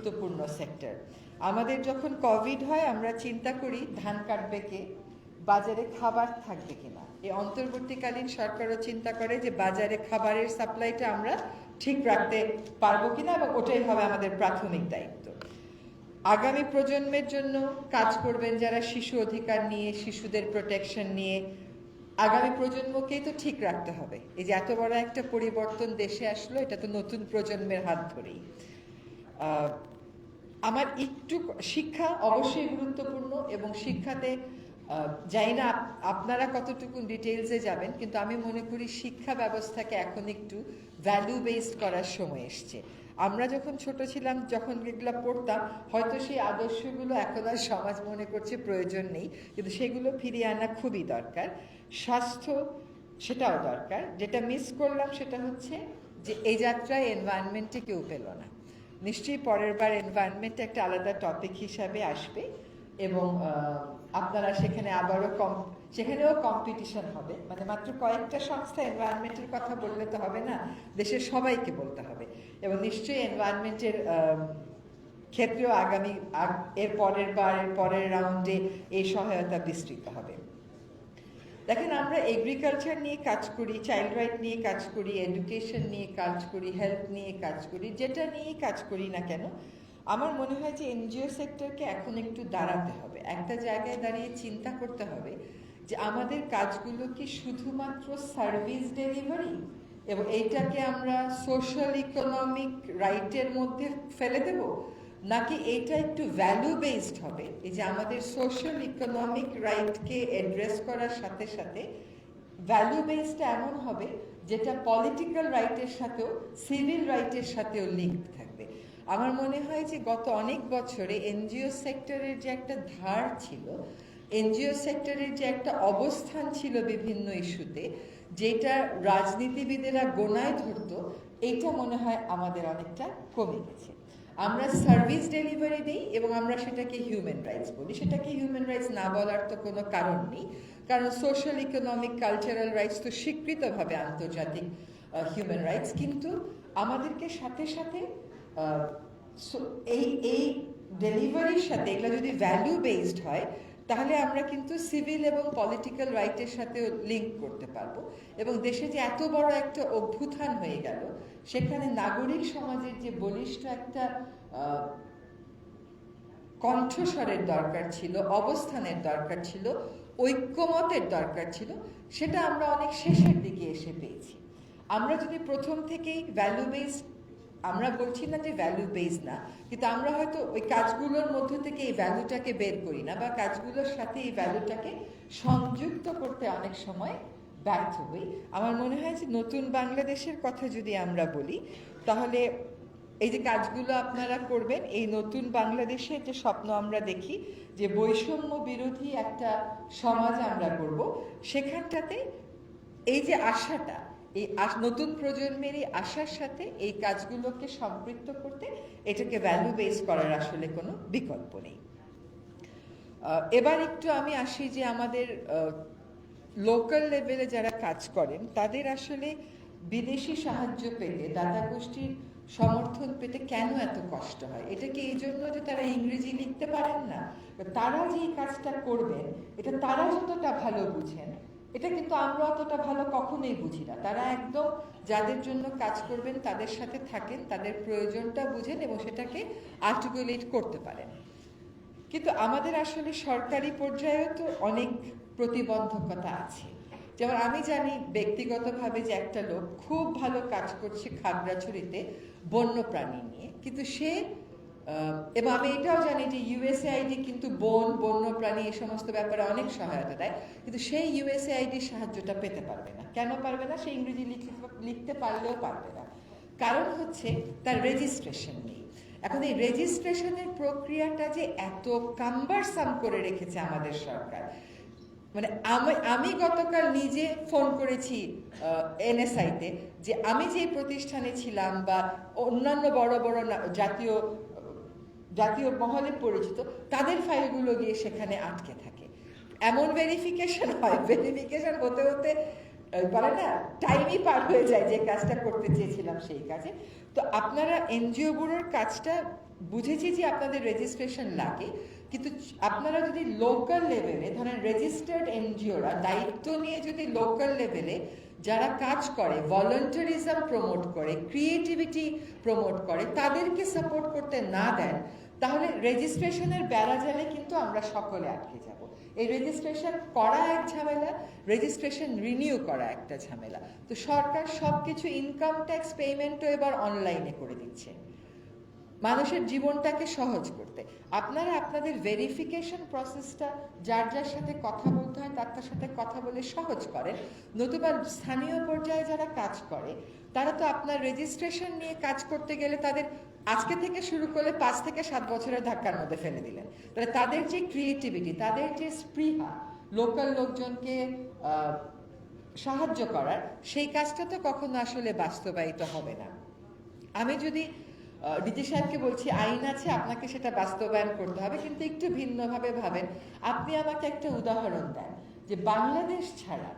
গুরুত্বপূর্ণ সেক্টর। আমাদের যখন কোভিড হয় আমরা চিন্তা করি ধান কাটবে কে, বাজারে খাবার থাকবে কিনা। এই অন্তর্বর্তীকালীন সরকারও চিন্তা করে যে বাজারে খাবারের সাপ্লাইটা আমরা ঠিক রাখতে পারবো কিনা, এবং ওটাই হবে আমাদের প্রাথমিক দায়িত্ব। আগামী প্রজন্মের জন্য কাজ করবেন যারা শিশু অধিকার নিয়ে, শিশুদের প্রোটেকশন নিয়ে। আগামী প্রজন্মকেই তো ঠিক রাখতে হবে। এই যে এত বড় একটা পরিবর্তন দেশে আসলো, এটা তো নতুন প্রজন্মের হাত ধরেই। আমার একটু শিক্ষা অবশ্যই গুরুত্বপূর্ণ, এবং শিক্ষাতে জানি না আপনারা কতটুকু ডিটেইলসে যাবেন, কিন্তু আমি মনে করি শিক্ষা ব্যবস্থাকে এখন একটু ভ্যালু বেসড করার সময় এসছে। আমরা যখন ছোট ছিলাম, যখন এগুলো পড়তাম, হয়তো সেই আদর্শগুলো এখন আর সমাজ মনে করছে প্রয়োজন নেই, কিন্তু সেগুলো ফিরিয়ে আনা খুবই দরকার। স্বাস্থ্য, সেটাও দরকার। যেটা মিস করলাম সেটা হচ্ছে যে এই যাত্রায় এনভায়রনমেন্টে কেউ পেল না। নিশ্চয়ই পরের বার এনভায়রনমেন্ট একটা আলাদা টপিক হিসাবে আসবে, এবং আপনারা সেখানে আবারও সেখানেও কম্পিটিশন হবে। মানে মাত্র কয়েকটা সংস্থা এনভায়রনমেন্টের কথা বললে তো হবে না, দেশের সবাইকে বলতে হবে। এবং নিশ্চয়ই এনভায়রনমেন্টের ক্ষেত্রেও আগামী এর পরের রাউন্ডে এই সহায়তা বিস্তৃত হবে। দেখেন, আমরা এগ্রিকালচার নিয়ে কাজ করি, চাইল্ড রাইট নিয়ে কাজ করি, এডুকেশন নিয়ে কাজ করি, হেলথ নিয়ে কাজ করি, যেটা নিয়েই কাজ করি না কেন, আমার মনে হয় যে এনজিও সেক্টরকে এখন একটু দাঁড়াতে হবে। একটা জায়গায় দাঁড়িয়ে চিন্তা করতে হবে যে আমাদের কাজগুলো কি শুধুমাত্র সার্ভিস ডেলিভারি, এবং এইটাকে আমরা সোশ্যাল ইকোনমিক রাইটের মধ্যে ফেলে দেব, নাকি এটা একটু ভ্যালু বেসড হবে। এই যে আমাদের সোশ্যাল ইকোনমিক রাইটকে অ্যাড্রেস করার সাথে সাথে ভ্যালু বেসডটা এমন হবে যেটা পলিটিক্যাল রাইটের সাথেও, সিভিল রাইটের সাথেও লিঙ্ক থাকবে। আমার মনে হয় যে গত অনেক বছরে এনজিও সেক্টরের যে একটা ধার ছিল, এনজিও সেক্টরের যে একটা অবস্থান ছিল বিভিন্ন ইস্যুতে, যেটা রাজনীতিবিদেরা গোনায় ধরতো, এইটা মনে হয় আমাদের অনেকটা কমে গেছে। আমরা সার্ভিস ডেলিভারি দিই এবং আমরা সেটাকে হিউম্যান রাইটস বলি। সেটাকে হিউম্যান রাইটস না বলার তো কোনো কারণ নেই, কারণ সোশ্যাল ইকোনমিক কালচারাল রাইটস তো স্বীকৃতভাবে আন্তর্জাতিক হিউম্যান রাইটস। কিন্তু আমাদেরকে সাথে সাথে এই ডেলিভারির সাথে এগুলো যদি ভ্যালু বেসড হয়, তাহলে আমরা কিন্তু সিভিল এবং পলিটিক্যাল রাইটের সাথেও লিঙ্ক করতে পারবো। এবং দেশে যে এত বড় একটা অভ্যুত্থান হয়ে গেল, সেখানে নাগরিক সমাজের যে বলিষ্ঠ একটা কণ্ঠস্বরের দরকার ছিল, অবস্থানের দরকার ছিল, ঐক্যমতের দরকার ছিল, সেটা আমরা অনেক শেষের দিকে এসে পেয়েছি। আমরা যদি প্রথম থেকেই ভ্যালু বেসড, আমরা বলছি না যে ভ্যালু বেস না, কিন্তু আমরা হয়তো ওই কাজগুলোর মধ্য থেকে এই ভ্যালুটাকে বের করি না, বা কাজগুলোর সাথে এই ভ্যালুটাকে সংযুক্ত করতে অনেক সময় ব্যর্থ হই। আমার মনে হয় যে নতুন বাংলাদেশের কথা যদি আমরা বলি, তাহলে এই যে কাজগুলো আপনারা করবেন, এই নতুন বাংলাদেশের যে স্বপ্ন আমরা দেখি, যে বৈষম্য বিরোধী একটা সমাজ আমরা করব, সেখানটাতে এই যে আশাটা, এই নতুন প্রজন্মের এই আশার সাথে এই কাজগুলোকে সম্পৃক্ত করতে, এটাকে ভ্যালু বেস করার আসলে কোনো বিকল্প নেই। এবার একটু আমি আসি যে আমাদের লোকাল লেভেলে যারা কাজ করেন, তাদের আসলে বিদেশি সাহায্য পেতে, দাতা গোষ্ঠীর সমর্থন পেতে কেন এত কষ্ট হয়। এটা কি এই জন্য যে তারা ইংরেজি লিখতে পারেন না? তারা যে কাজটা করবেন, এটা তারা যতটা ভালো বুঝেন, এটা কিন্তু আমরা অতটা ভালো কখনোই বুঝি না। তারা একদম যাদের জন্য কাজ করবেন তাদের সাথে থাকেন, তাদের প্রয়োজনটা বুঝেন এবং সেটাকে আর্টিকুলেট করতে পারেন। কিন্তু আমাদের আসলে সরকারি পর্যায়েও তো অনেক প্রতিবন্ধকতা আছে। যেমন আমি জানি ব্যক্তিগতভাবে যে একটা লোক খুব ভালো কাজ করছে খাগড়াছড়িতে বন্যপ্রাণী নিয়ে, কিন্তু সে, এবং আমি এটাও জানি যে ইউএসএআইডি কিন্তু বন্যপ্রাণী এই সমস্ত ব্যাপারে অনেক সহায়তা দেয়, কিন্তু সেই ইউএসএআইডির সাহায্যটা পেতে পারবে না। কেন পারবে না? সে ইংরেজি লিখতে পারলেও পারবে না। কারণ হচ্ছে তার রেজিস্ট্রেশন নেই। এখন এই রেজিস্ট্রেশনের প্রক্রিয়াটা যে এত কাম্বারসাম করে রেখেছে আমাদের সরকার, মানে আমি গতকাল নিজে ফোন করেছি এনএসআইতে, যে আমি যে প্রতিষ্ঠানে ছিলাম বা অন্যান্য বড় বড় জাতীয় মহলে পরিচিত, তাদের ফাইলগুলো গিয়ে সেখানে আটকে থাকে। এমন ভেরিফিকেশন হয়, ভেরিফিকেশন হতে হতে বলে না, টাইমই পার হয়ে যায় যে কাজটা করতে চেয়েছিলাম সেই কাজে। তো আপনারা এনজিও গুলোর কাজটা বুঝেছি যে আপনাদের রেজিস্ট্রেশন লাগে, কিন্তু আপনারা যদি লোকাল লেভেলে ধরেন রেজিস্টার্ড এনজিওরা দায়িত্ব নিয়ে যদি লোকাল লেভেলে যারা কাজ করে, ভলান্টারিজম প্রমোট করে, ক্রিয়েটিভিটি প্রমোট করে, তাদেরকে সাপোর্ট করতে না দেন, তাহলে রেজিস্ট্রেশনের বেড়াজালে কিন্তু আমরা সকলে আটকে যাব। এই রেজিস্ট্রেশন করা এক ঝামেলা, রেজিস্ট্রেশন রিনিউ করা একটা ঝামেলা। তো সরকার সবকিছু ইনকাম ট্যাক্স পেমেন্টও এবার অনলাইনে করে দিচ্ছে মানুষের জীবনটাকে সহজ করতে। আপনারা আপনাদের ভেরিফিকেশন প্রসেসটা যার যার সাথে কথা বলতে হয় তার সাথে কথা বলে সহজ করেন, নতুবা স্থানীয় পর্যায়ে যারা কাজ করে তারা তো আপনার রেজিস্ট্রেশন নিয়ে কাজ করতে গেলে তাদের আজকে থেকে শুরু করলে 5 থেকে 7 বছরের ধাক্কার মধ্যে ফেলে দিলেন। তাহলে তাদের যে ক্রিয়েটিভিটি, তাদের যে স্পৃহা লোকাল লোকজনকে সাহায্য করার, সেই কাজটা তো কখনো আসলে বাস্তবায়িত হবে না। আমি যদি ডিজি সাহেবকে বলছি আইন আছে, আপনাকে সেটা বাস্তবায়ন করতে হবে, কিন্তু একটু ভিন্নভাবে ভাবেন। আপনি আমাকে একটা উদাহরণ দেন যে বাংলাদেশ ছাড়া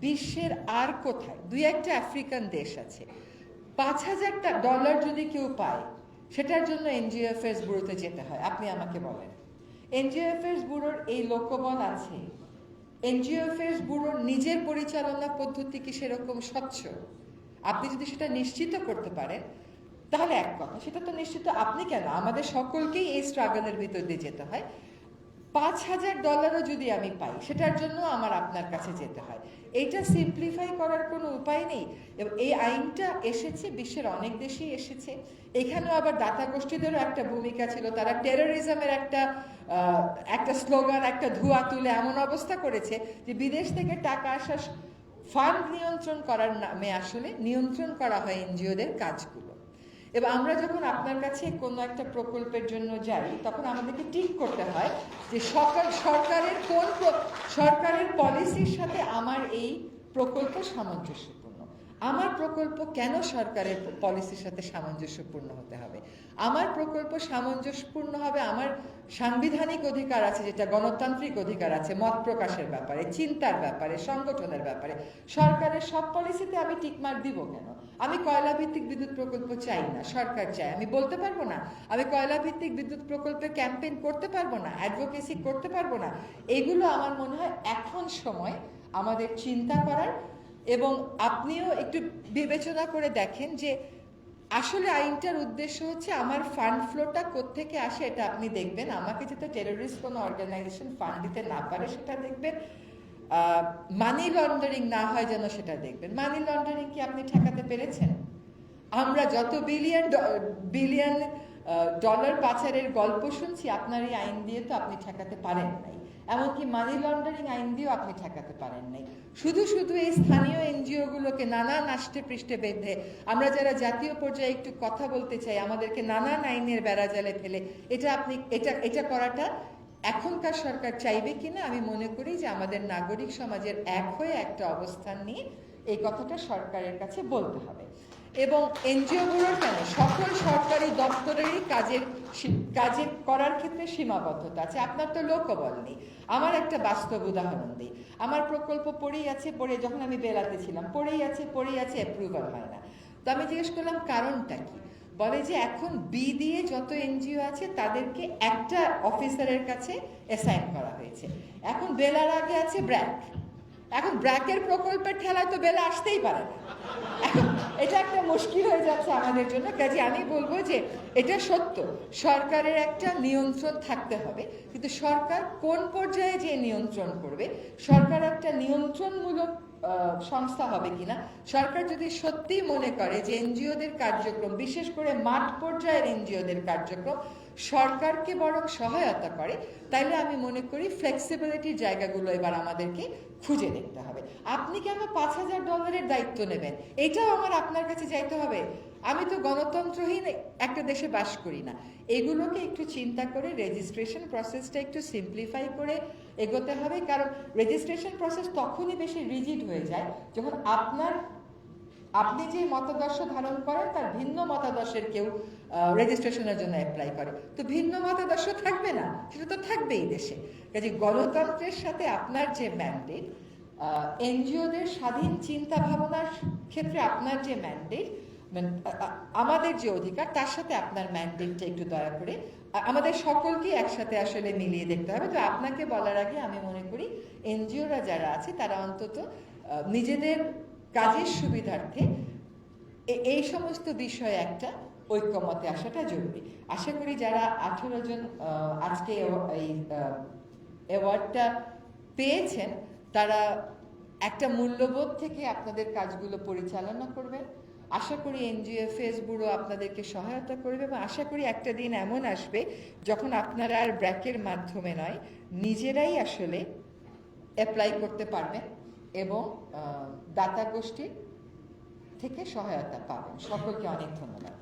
বিশ্বের আর কোথায়, 2-1টা আফ্রিকান দেশ আছে, $5,000 যদি কেউ পায় সেটার জন্য এনজিও অ্যাফেয়ার্স ব্যুরোতে যেতে হয়? আপনি আমাকে বলেন। এনজিও অ্যাফেয়ার্স ব্যুরোর এই লোকবল আছে? এনজিও অ্যাফেয়ার্স ব্যুরোর নিজের পরিচালনা পদ্ধতি কি সেরকম স্বচ্ছ? আপনি যদি সেটা নিশ্চিত করতে পারেন তাহলে এক কথা, সেটা তো নিশ্চিত আপনি কেন, আমাদের সকলকেই এই স্ট্রাগলের ভিতর দিয়ে যেতে হয়। $5,000ও যদি আমি পাই সেটার জন্য আমার আপনার কাছে যেতে হয়। এইটা সিম্পলিফাই করার কোনো উপায় নেই। এবং এই আইনটা এসেছে বিশ্বের অনেক দেশেই এসেছে, এখানেও আবার দাতা গোষ্ঠীদেরও একটা ভূমিকা ছিল। তারা টেরোরিজমের একটা স্লোগান, একটা ধোঁয়া তুলে এমন অবস্থা করেছে যে বিদেশ থেকে টাকা আসা ফান্ড নিয়ন্ত্রণ করার নামে আসলে নিয়ন্ত্রণ করা হয় এনজিওদের কাজগুলো। এবং আমরা যখন আপনার কাছে কোনো একটা প্রকল্পের জন্য যাই তখন আমাদেরকে ঠিক করতে হয় যে সরকারের পলিসির সাথে আমার এই প্রকল্প সামঞ্জস্যপূর্ণ। আমার প্রকল্প কেন সরকারের পলিসির সাথে সামঞ্জস্যপূর্ণ হতে হবে? আমার প্রকল্প সামঞ্জস্যপূর্ণ হবে, আমার সাংবিধানিক অধিকার আছে, যেটা গণতান্ত্রিক অধিকার আছে মত প্রকাশের ব্যাপারে, চিন্তার ব্যাপারে, সংগঠনের ব্যাপারে। সরকারের সব পলিসিতে আমি টিকমার্ক দিব কেন? আমি কয়লা ভিত্তিক বিদ্যুৎ প্রকল্প চাই না, সরকার চায়, আমি বলতে পারবো না? আমি কয়লা ভিত্তিক বিদ্যুৎ প্রকল্পে ক্যাম্পেইন করতে পারবো না, অ্যাডভোকেসি করতে পারবো না? এগুলো আমার মনে হয় এখন সময় আমাদের চিন্তা করার। এবং আপনিও একটু বিবেচনা করে দেখেন যে আসলে আইনটার উদ্দেশ্য হচ্ছে আমার ফান্ড ফ্লোটা কোত্থেকে আসে এটা আপনি দেখবেন, আমাকে যাতে টেরোরিস্ট কোনো অর্গানাইজেশন ফান্ড দিতে না পারে সেটা দেখবেন, মানি লন্ডারিং না হয় যেন সেটা দেখবেন। মানি লন্ডারিং কি আপনি ঠেকাতে পেরেছেন? আমরা যত বিলিয়ন ডলার পাচারের গল্প শুনছি, আপনার এই আইন দিয়ে তো আপনি ঠেকাতে পারেন নাই। এমনকি মানি লন্ডারিং আইন দিয়েও আপনি ঠেকাতে পারেন নাই। শুধু এই স্থানীয় এনজিও গুলোকে নানান আষ্টে পৃষ্ঠে বেঁধে, আমরা যারা জাতীয় পর্যায়ে একটু কথা বলতে চাই আমাদেরকে নানান আইনের বেড়াজালে ফেলে এটা করাটা এখনকার সরকার চাইবে কিনা আমি মনে করি যে আমাদের নাগরিক সমাজের এক হয়ে একটা অবস্থান নিয়ে এই কথাটা সরকারের কাছে বলতে হবে। এবং এনজিওগুলোর কেন সকল সরকারি দপ্তরেরই কাজের করার ক্ষেত্রে সীমাবদ্ধতা আছে। আপনার তো লোকবল নেই। আমার একটা বাস্তব উদাহরণ দিই। আমার প্রকল্প পড়েই আছে, যখন আমি বেলাতে ছিলাম পড়েই আছে, অ্যাপ্রুভাল হয় না। তো আমি জিজ্ঞেস করলাম কারণটা কি? বলে যে এখন বি দিয়ে যত এনজিও আছে তাদেরকে একটা অফিসারের কাছে অ্যাসাইন করা হয়েছে। এখন বেলার আগে আছে ব্র্যাক, এখন ব্র্যাকের প্রকল্পের ঠেলায় তো বেলা আসতেই পারে না। এখন এটা একটা মুশকিল হয়ে যাচ্ছে আমাদের জন্য। কাজে আমি বলবো যে এটা সত্য, সরকারের একটা নিয়ন্ত্রণ থাকতে হবে, কিন্তু সরকার কোন পর্যায়ে যে নিয়ন্ত্রণ করবে, সরকার একটা নিয়ন্ত্রণমূলক সংস্থা হবে কিনা। সরকার যদি সত্যি মনে করে যে এনজিওদের কার্যক্রম, বিশেষ করে মাঠ পর্যায়ের এনজিওদের কার্যক্রম সরকারকে বরং সহায়তা করে, তাইলে আমি মনে করি ফ্লেক্সিবিলিটির জায়গাগুলো এবার আমাদেরকে খুঁজে দেখতে হবে। আপনি কেন $5,000 দায়িত্ব নেবেন? এটাও আমার আপনার কাছে যাইতে হবে? আমি তো গণতন্ত্রহীন একটা দেশে বাস করি না। এগুলোকে একটু চিন্তা করে রেজিস্ট্রেশন প্রসেসটা একটু সিম্পলিফাই করে এগোতে হবে। কারণ রেজিস্ট্রেশন প্রসেস তখনই বেশি রিজিড হয়ে যায় যখন আপনি যে মতাদর্শ ধারণ করেন তার ভিন্ন মতাদর্শের কেউ রেজিস্ট্রেশনের জন্য অ্যাপ্লাই করে, তো ভিন্ন মতাদর্শ থাকবে না, সেটা তো থাকবেই দেশে। কাজে গণতন্ত্রের সাথে আপনার যে ম্যান্ডেট, এনজিওদের স্বাধীন চিন্তা ভাবনার ক্ষেত্রে আপনার যে ম্যান্ডেট, মানে আমাদের যে অধিকার তার সাথে আপনার ম্যান্ডেটটা একটু দয়া করে আমাদের সকলকে একসাথে আসলে মিলিয়ে দেখতে হবে। তো আপনাকে বলার আগে আমি মনে করি এনজিওরা যারা আছে তারা অন্তত নিজেদের কাজের সুবিধার্থে এই সমস্ত বিষয়ে একটা ঐক্যমতে আসাটা জরুরি। আশা করি যারা 18 জন আজকে এই অ্যাওয়ার্ডটা পেয়েছেন তারা একটা মূল্যবোধ থেকে আপনাদের কাজগুলো পরিচালনা করবেন। আশা করি এনজিওএফএস ব্যুরো আপনাদেরকে সহায়তা করবে এবং আশা করি একটা দিন এমন আসবে যখন আপনারা আর ব্র্যাকের মাধ্যমে নয় নিজেরাই আসলে অ্যাপ্লাই করতে পারবেন এবং দাতা গোষ্ঠী থেকে সহায়তা পাবেন। সকলকে অনেক ধন্যবাদ।